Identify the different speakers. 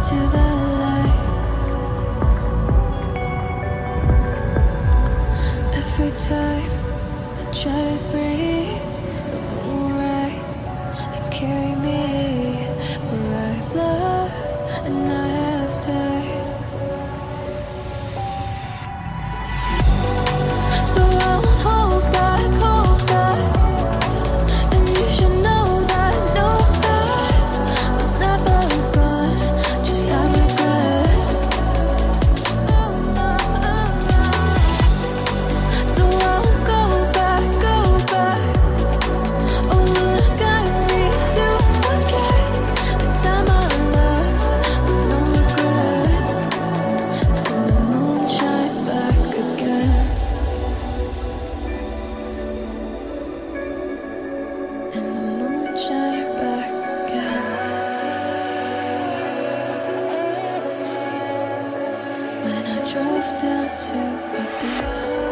Speaker 1: to the light. Every time I try to breathe, the moon will rise and carry me. For I've loved and I have died. So I won't hold back, hold back. And you should know that what's never gone just have regrets. So I won't go back, go back. Oh, would have got me to forget the time I lost with no regrets. And the moon shine back again. And the moon shine back again. When I drove down to Abyss.